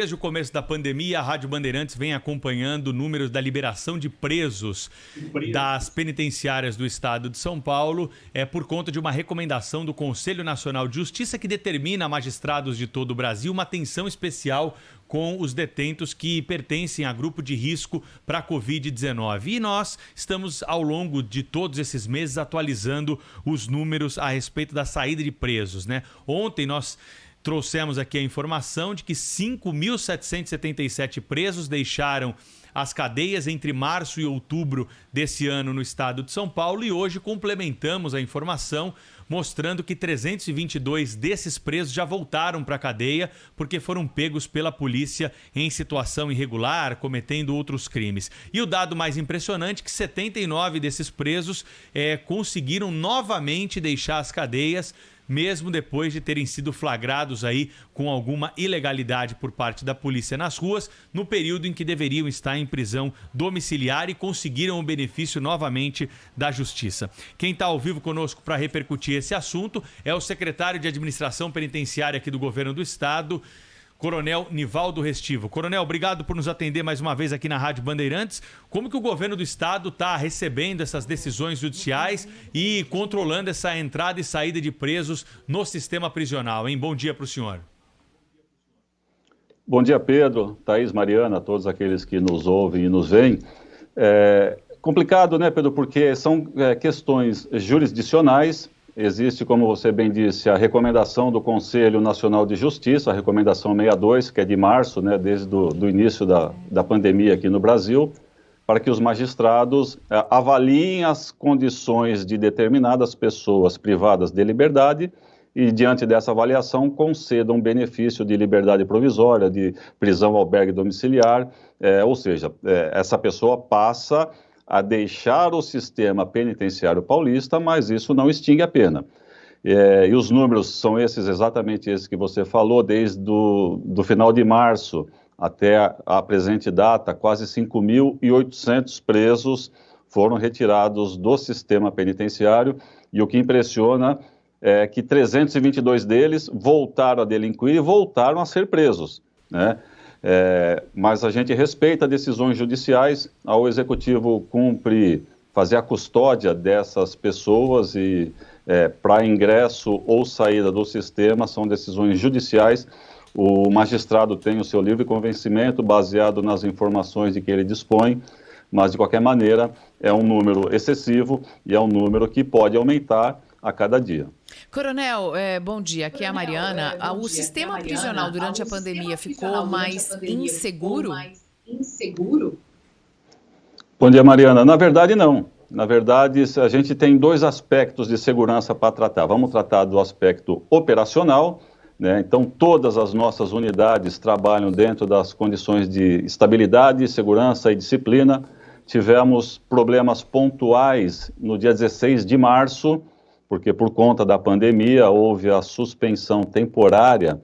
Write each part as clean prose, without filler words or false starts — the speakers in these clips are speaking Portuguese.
Desde o começo da pandemia, a Rádio Bandeirantes vem acompanhando números da liberação de presos das penitenciárias do estado de São Paulo, por conta de uma recomendação do Conselho Nacional de Justiça que determina a magistrados de todo o Brasil uma atenção especial com os detentos que pertencem a grupo de risco para a Covid-19. E nós estamos, ao longo de todos esses meses, atualizando os números a respeito da saída de presos, né? Ontem nós trouxemos aqui a informação de que 5.777 presos deixaram as cadeias entre março e outubro desse ano no estado de São Paulo, e hoje complementamos a informação mostrando que 322 desses presos já voltaram para a cadeia porque foram pegos pela polícia em situação irregular, cometendo outros crimes. E o dado mais impressionante é que 79 desses presos conseguiram novamente deixar as cadeias, mesmo depois de terem sido flagrados aí com alguma ilegalidade por parte da polícia nas ruas, no período em que deveriam estar em prisão domiciliar, e conseguiram o benefício novamente da Justiça. Quem está ao vivo conosco para repercutir esse assunto é o secretário de Administração Penitenciária aqui do Governo do Estado, Coronel Nivaldo Restivo. Coronel, obrigado por nos atender mais uma vez aqui na Rádio Bandeirantes. Como que o governo do estado está recebendo essas decisões judiciais e controlando essa entrada e saída de presos no sistema prisional, hein? Bom dia para o senhor. Bom dia, Pedro, Thaís, Mariana, todos aqueles que nos ouvem e nos veem. Complicado, né, Pedro, porque são questões jurisdicionais. Existe, como você bem disse, a recomendação do Conselho Nacional de Justiça, a recomendação 62, que é de março, né, desde do início da pandemia aqui no Brasil, para que os magistrados avaliem as condições de determinadas pessoas privadas de liberdade e, diante dessa avaliação, concedam um benefício de liberdade provisória, de prisão albergue domiciliar, ou seja, essa pessoa passa a deixar o sistema penitenciário paulista, mas isso não extingue a pena. E os números são exatamente esses que você falou, desde do final de março até a presente data, quase 5.800 presos foram retirados do sistema penitenciário, e o que impressiona é que 322 deles voltaram a delinquir e voltaram a ser presos, né? Mas a gente respeita decisões judiciais. Ao Executivo cumpre fazer a custódia dessas pessoas e para ingresso ou saída do sistema são decisões judiciais. O magistrado tem o seu livre convencimento baseado nas informações de que ele dispõe, mas de qualquer maneira é um número excessivo e é um número que pode aumentar a cada dia. Coronel, bom dia, aqui é a Mariana. O sistema prisional durante a pandemia ficou mais inseguro? Bom dia, Mariana. Na verdade, não. Na verdade, a gente tem dois aspectos de segurança para tratar. Vamos tratar do aspecto operacional, né? Então, todas as nossas unidades trabalham dentro das condições de estabilidade, segurança e disciplina. Tivemos problemas pontuais no dia 16 de março, porque por conta da pandemia houve a suspensão temporária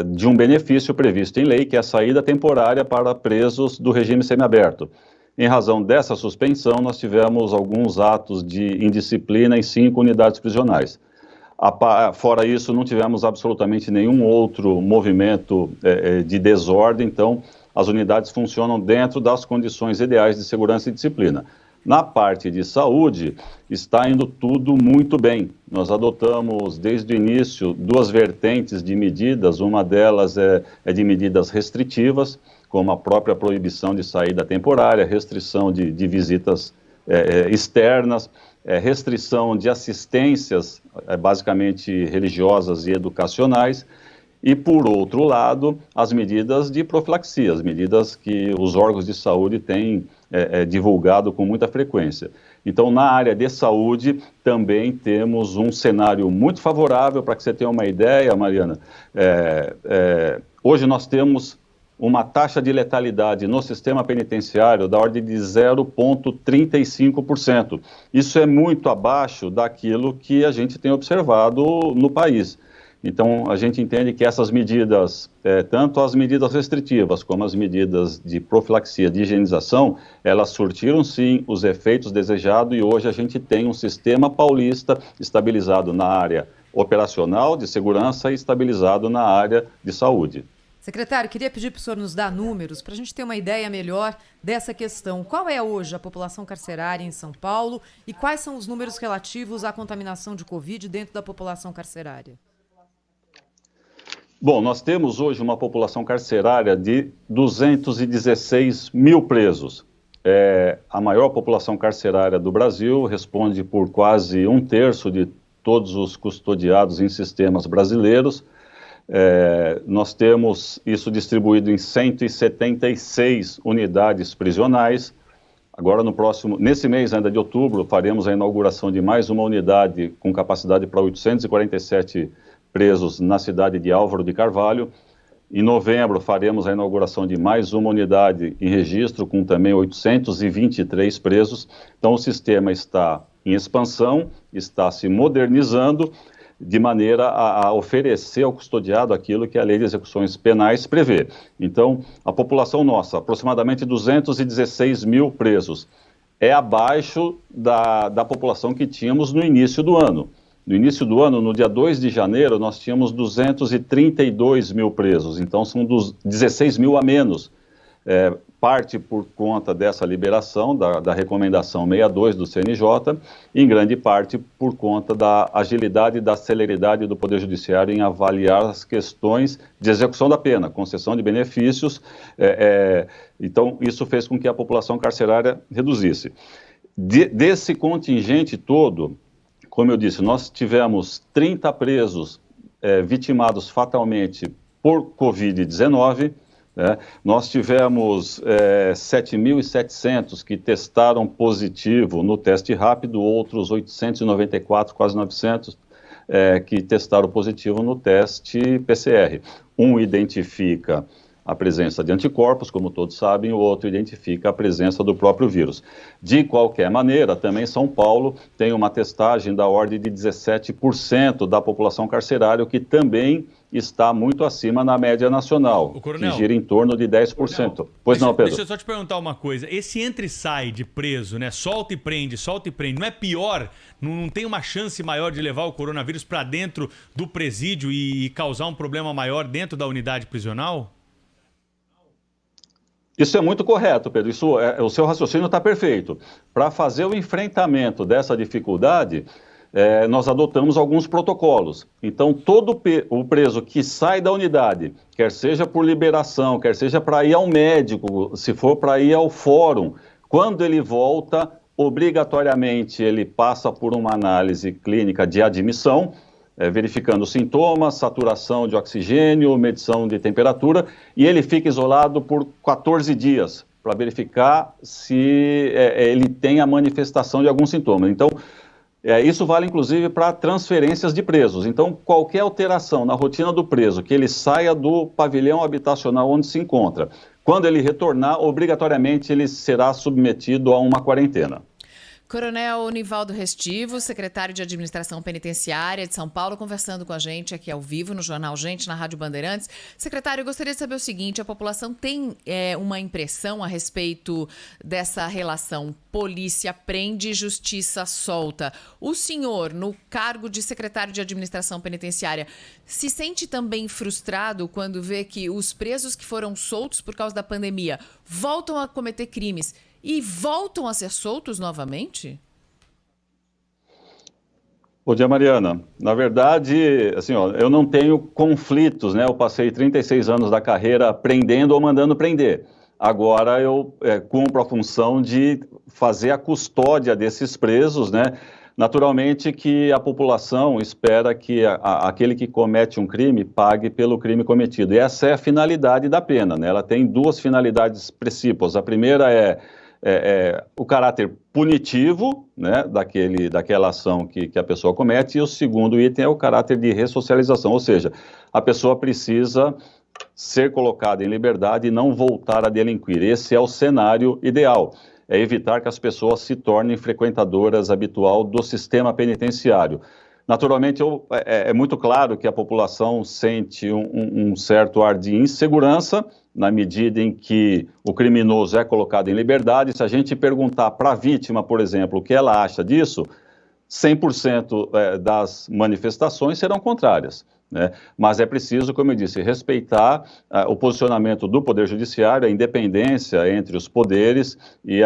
de um benefício previsto em lei, que é a saída temporária para presos do regime semiaberto. Em razão dessa suspensão, nós tivemos alguns atos de indisciplina em 5 unidades prisionais. Fora isso, não tivemos absolutamente nenhum outro movimento de desordem, então as unidades funcionam dentro das condições ideais de segurança e disciplina. Na parte de saúde, está indo tudo muito bem. Nós adotamos, desde o início, 2 vertentes de medidas. Uma delas é de medidas restritivas, como a própria proibição de saída temporária, restrição de visitas externas, restrição de assistências, basicamente religiosas e educacionais. E, por outro lado, as medidas de profilaxia, as medidas que os órgãos de saúde têm divulgado com muita frequência. Então, na área de saúde, também temos um cenário muito favorável. Para que você tenha uma ideia, Mariana, hoje nós temos uma taxa de letalidade no sistema penitenciário da ordem de 0,35%. Isso é muito abaixo daquilo que a gente tem observado no país. Então, a gente entende que essas medidas, tanto as medidas restritivas como as medidas de profilaxia, de higienização, elas surtiram sim os efeitos desejados, e hoje a gente tem um sistema paulista estabilizado na área operacional de segurança e estabilizado na área de saúde. Secretário, queria pedir para o senhor nos dar números para a gente ter uma ideia melhor dessa questão. Qual é hoje a população carcerária em São Paulo e quais são os números relativos à contaminação de Covid dentro da população carcerária? Bom, nós temos hoje uma população carcerária de 216 mil presos. É a maior população carcerária do Brasil, responde por quase 1/3 de todos os custodiados em sistemas brasileiros. Nós temos isso distribuído em 176 unidades prisionais. Agora, nesse mês ainda de outubro, faremos a inauguração de mais uma unidade com capacidade para 847 presos na cidade de Álvaro de Carvalho. Em novembro, faremos a inauguração de mais uma unidade em registro, com também 823 presos. Então, o sistema está em expansão, está se modernizando, de maneira a oferecer ao custodiado aquilo que a Lei de Execuções Penais prevê. Então, a população nossa, aproximadamente 216 mil presos, é abaixo da população que tínhamos no início do ano. No início do ano, no dia 2 de janeiro, nós tínhamos 232 mil presos, então são 16 mil a menos. Parte por conta dessa liberação, da recomendação 62 do CNJ, e em grande parte por conta da agilidade e da celeridade do Poder Judiciário em avaliar as questões de execução da pena, concessão de benefícios. Então, isso fez com que a população carcerária reduzisse. Desse contingente todo, como eu disse, nós tivemos 30 presos vitimados fatalmente por Covid-19, nós tivemos 7.700 que testaram positivo no teste rápido, outros 894, quase 900, que testaram positivo no teste PCR. Um identifica a presença de anticorpos, como todos sabem, o outro identifica a presença do próprio vírus. De qualquer maneira, também São Paulo tem uma testagem da ordem de 17% da população carcerária, o que também está muito acima na média nacional, que gira em torno de 10%. Pois não, Pedro? Deixa eu só te perguntar uma coisa. Esse entra e sai de preso, né? Solta e prende, não é pior? Não tem uma chance maior de levar o coronavírus para dentro do presídio e causar um problema maior dentro da unidade prisional? Isso é muito correto, Pedro. O seu raciocínio está perfeito. Para fazer o enfrentamento dessa dificuldade, nós adotamos alguns protocolos. Então, todo o preso que sai da unidade, quer seja por liberação, quer seja para ir ao médico, se for para ir ao fórum, quando ele volta, obrigatoriamente ele passa por uma análise clínica de admissão, verificando sintomas, saturação de oxigênio, medição de temperatura, e ele fica isolado por 14 dias para verificar se ele tem a manifestação de algum sintoma. Então, isso vale inclusive para transferências de presos. Então, qualquer alteração na rotina do preso, que ele saia do pavilhão habitacional onde se encontra, quando ele retornar, obrigatoriamente ele será submetido a uma quarentena. Coronel Nivaldo Restivo, secretário de Administração Penitenciária de São Paulo, conversando com a gente aqui ao vivo no Jornal Gente, na Rádio Bandeirantes. Secretário, eu gostaria de saber o seguinte, a população tem uma impressão a respeito dessa relação polícia prende, justiça solta. O senhor, no cargo de secretário de Administração Penitenciária, se sente também frustrado quando vê que os presos que foram soltos por causa da pandemia voltam a cometer crimes e voltam a ser soltos novamente? Bom dia, Mariana. Na verdade, assim, eu não tenho conflitos, né? Eu passei 36 anos da carreira prendendo ou mandando prender. Agora eu cumpro a função de fazer a custódia desses presos, né? Naturalmente que a população espera que aquele que comete um crime pague pelo crime cometido. E essa é a finalidade da pena, né? Ela tem duas finalidades principais. A primeira é o caráter punitivo, né, daquela ação que a pessoa comete, e o segundo item é o caráter de ressocialização, ou seja, a pessoa precisa ser colocada em liberdade e não voltar a delinquir. Esse é o cenário ideal, é evitar que as pessoas se tornem frequentadoras habitual do sistema penitenciário. Naturalmente, é muito claro que a população sente um certo ar de insegurança na medida em que o criminoso é colocado em liberdade. Se a gente perguntar para a vítima, por exemplo, o que ela acha disso, 100% das manifestações serão contrárias. né? Mas é preciso, como eu disse, respeitar o posicionamento do Poder Judiciário, a independência entre os poderes e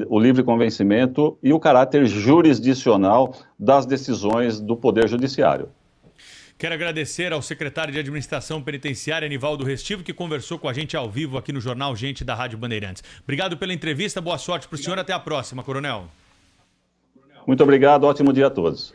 o livre convencimento e o caráter jurisdicional das decisões do Poder Judiciário. Quero agradecer ao secretário de Administração Penitenciária, Anivaldo Restivo, que conversou com a gente ao vivo aqui no Jornal Gente da Rádio Bandeirantes. Obrigado pela entrevista, boa sorte para o senhor, até a próxima, coronel. Muito obrigado, ótimo dia a todos.